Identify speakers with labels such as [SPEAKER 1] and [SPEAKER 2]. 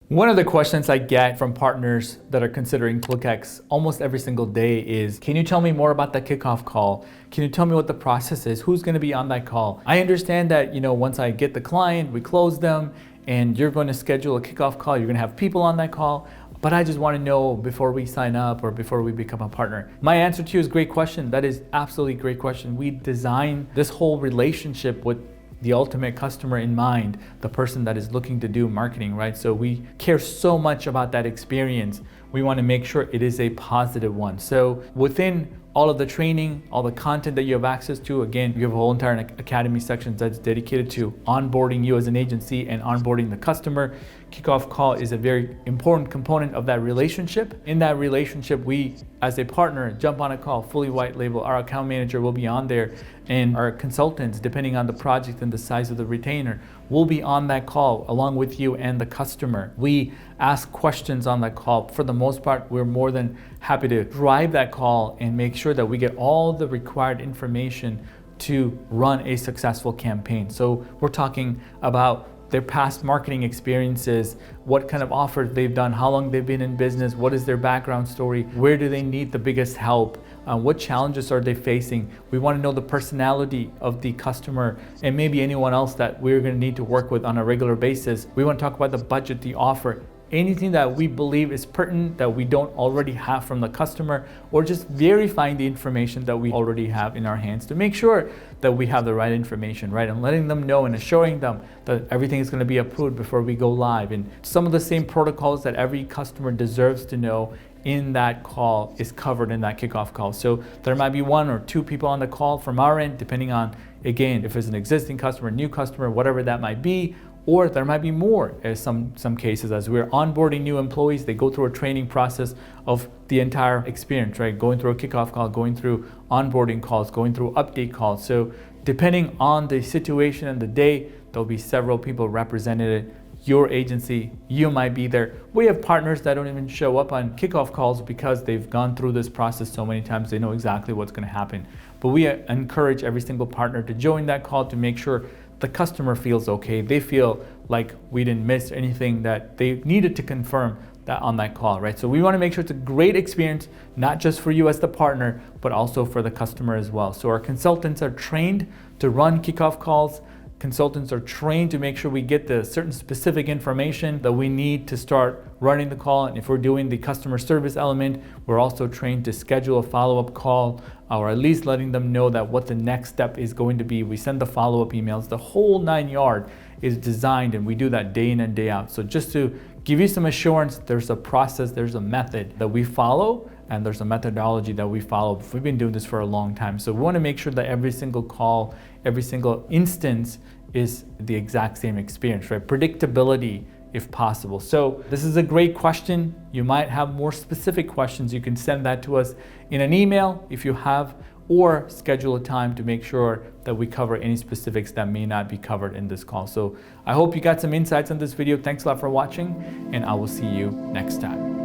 [SPEAKER 1] One of the questions I get from partners that are considering Clickx almost every single day is, can you tell me more about that kickoff call? Can you tell me what the process is? Who's going to be on that call? I understand that, once I get the client, we close them and you're going to schedule a kickoff call. You're going to have people on that call. But I just want to know before we sign up or before we become a partner. My answer to you is great question. That is absolutely a great question. We designed this whole relationship with the ultimate customer in mind, the person that is looking to do marketing, right? So we care so much about that experience. We want to make sure it is a positive one. So within all of the training, all the content that you have access to, again, you have a whole entire academy section that's dedicated to onboarding you as an agency and onboarding the customer. Kickoff call is a very important component of that relationship. In that relationship, we, as a partner, jump on a call, fully white label. Our account manager will be on there, and our consultants, depending on the project and the size of the retainer, will be on that call along with you and the customer. We ask questions on that call. For the most part, we're more than happy to drive that call and make sure that we get all the required information to run a successful campaign. So we're talking about their past marketing experiences, what kind of offers they've done, how long they've been in business, what is their background story, where do they need the biggest help, what challenges are they facing. We want to know the personality of the customer and maybe anyone else that we're going to need to work with on a regular basis. We want to talk about the budget, the offer, anything that we believe is pertinent that we don't already have from the customer, or just verifying the information that we already have in our hands to make sure that we have the right information, right? And letting them know and assuring them that everything is going to be approved before we go live. And some of the same protocols that every customer deserves to know in that call is covered in that kickoff call. So there might be one or two people on the call from our end, depending on, again, if it's an existing customer, new customer, whatever that might be. Or there might be more in some cases. As we're onboarding new employees, they go through a training process of the entire experience, right? Going through a kickoff call, going through onboarding calls, going through update calls. So depending on the situation and the day, there'll be several people represented. Your agency, you might be there. We have partners that don't even show up on kickoff calls because they've gone through this process so many times, they know exactly what's going to happen. But we encourage every single partner to join that call to make sure the customer feels okay. They feel like we didn't miss anything that they needed to confirm that on that call, right? So we want to make sure it's a great experience, not just for you as the partner, but also for the customer as well. So our consultants are trained to run kickoff calls. Consultants are trained to make sure we get the certain specific information that we need to start running the call. And if we're doing the customer service element, we're also trained to schedule a follow-up call, or at least letting them know that what the next step is going to be. We send the follow-up emails. The whole 9 yards is designed, and we do that day in and day out. So just to give you some assurance, there's a process, there's a method that we follow, and there's a methodology that we follow. We've been doing this for a long time. So we want to make sure that every single call, every single instance is the exact same experience, right? Predictability, if possible. So this is a great question. You might have more specific questions. You can send that to us in an email if you have, or schedule a time to make sure that we cover any specifics that may not be covered in this call. So I hope you got some insights on this video. Thanks a lot for watching, and I will see you next time.